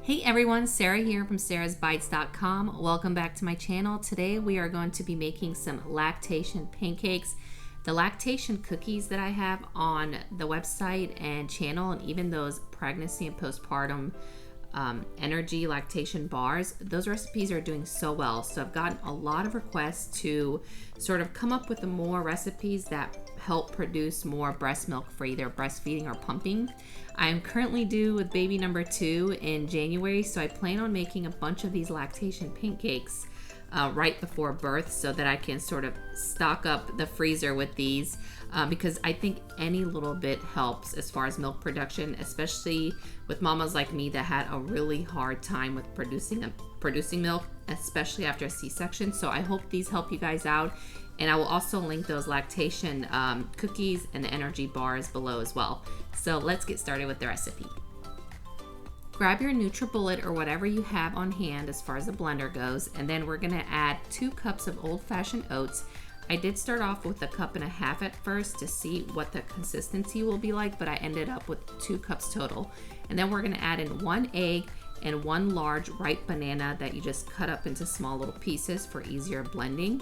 Hey everyone, Sarah here from sarahsbites.com. Welcome back to my channel. Today we are going to be making some lactation pancakes. The lactation cookies that I have on the website and channel, and even those pregnancy and postpartum energy lactation bars, those recipes are doing so well. So I've gotten a lot of requests to sort of come up with more recipes that help produce more breast milk for either breastfeeding or pumping. I am currently due with baby number 2 in January, so I plan on making a bunch of these lactation pancakes right before birth so that I can sort of stock up the freezer with these because I think any little bit helps as far as milk production, especially with mamas like me that had a really hard time with producing milk, especially after a C-section. So I hope these help you guys out. And I will also link those lactation cookies and the energy bars below as well. So let's get started with the recipe. Grab your NutriBullet or whatever you have on hand as far as the blender goes, and then we're gonna add 2 cups of old-fashioned oats. I did start off with 1.5 cups at first to see what the consistency will be like, but I ended up with 2 cups total. And then we're gonna add in 1 egg and 1 large ripe banana that you just cut up into small little pieces for easier blending.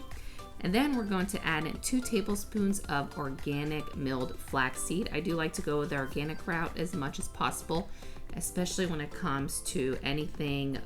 And then we're going to add in 2 tablespoons of organic milled flaxseed. I do like to go with the organic route as much as possible, especially when it comes to anything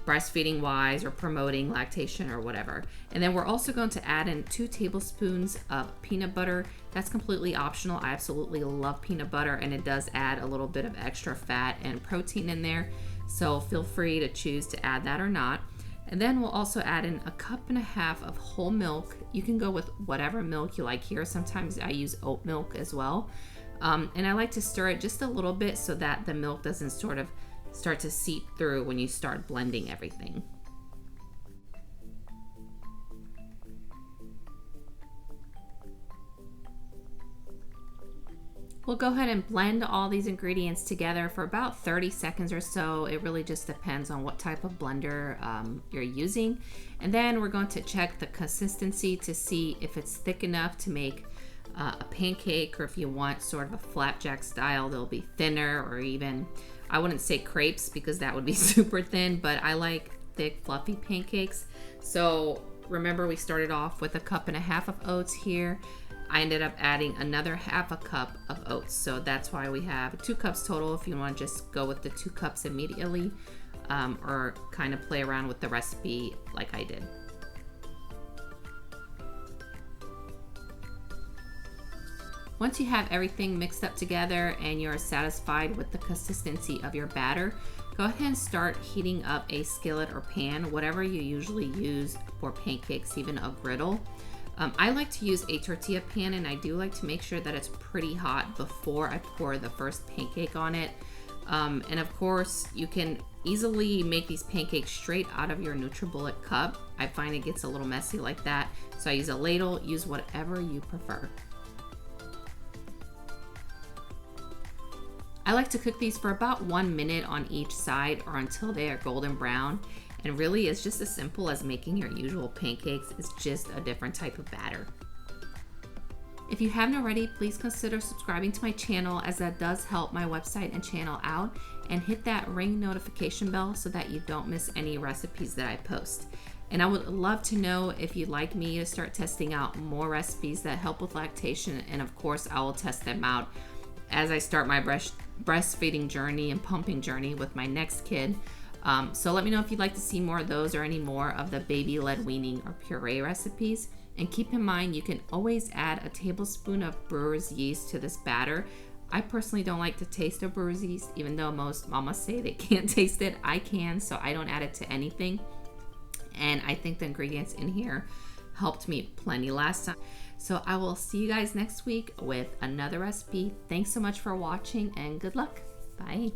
breastfeeding wise or promoting lactation or whatever. And then we're also going to add in 2 tablespoons of peanut butter. That's completely optional. I absolutely love peanut butter, and it does add a little bit of extra fat and protein in there. So feel free to choose to add that or not. And then we'll also add in 1.5 cups of whole milk. You can go with whatever milk you like here. Sometimes I use oat milk as well. And I like to stir it just a little bit so that the milk doesn't sort of start to seep through when you start blending everything. We'll go ahead and blend all these ingredients together for about 30 seconds or so. It really just depends on what type of blender you're using. And then we're going to check the consistency to see if it's thick enough to make a pancake, or if you want sort of a flapjack style, they'll be thinner, or even, I wouldn't say crepes because that would be super thin, but I like thick, fluffy pancakes. So remember, we started off with 1.5 cups of oats here. I ended up adding another 1/2 cup of oats. So that's why we have 2 cups total if you want to just go with the 2 cups immediately, or kind of play around with the recipe like I did. Once you have everything mixed up together and you're satisfied with the consistency of your batter, go ahead and start heating up a skillet or pan, whatever you usually use for pancakes, even a griddle. I like to use a tortilla pan, and I do like to make sure that it's pretty hot before I pour the first pancake on it. And of course, you can easily make these pancakes straight out of your NutriBullet cup. I find it gets a little messy like that, so I use a ladle. Use whatever you prefer. I like to cook these for about 1 minute on each side, or until they are golden brown. And really, it's just as simple as making your usual pancakes. It's just a different type of batter. If you haven't already, please consider subscribing to my channel, as that does help my website and channel out. And hit that ring notification bell so that you don't miss any recipes that I post. And I would love to know if you'd like me to start testing out more recipes that help with lactation. And of course, I will test them out as I start my breastfeeding journey and pumping journey with my next kid. So let me know if you'd like to see more of those, or any more of the baby-led weaning or puree recipes. And keep in mind, you can always add a tablespoon of Brewers Yeast to this batter. I personally don't like the taste of Brewers Yeast, even though most mamas say they can't taste it. I can, so I don't add it to anything. And I think the ingredients in here helped me plenty last time. So I will see you guys next week with another recipe. Thanks so much for watching, and good luck. Bye.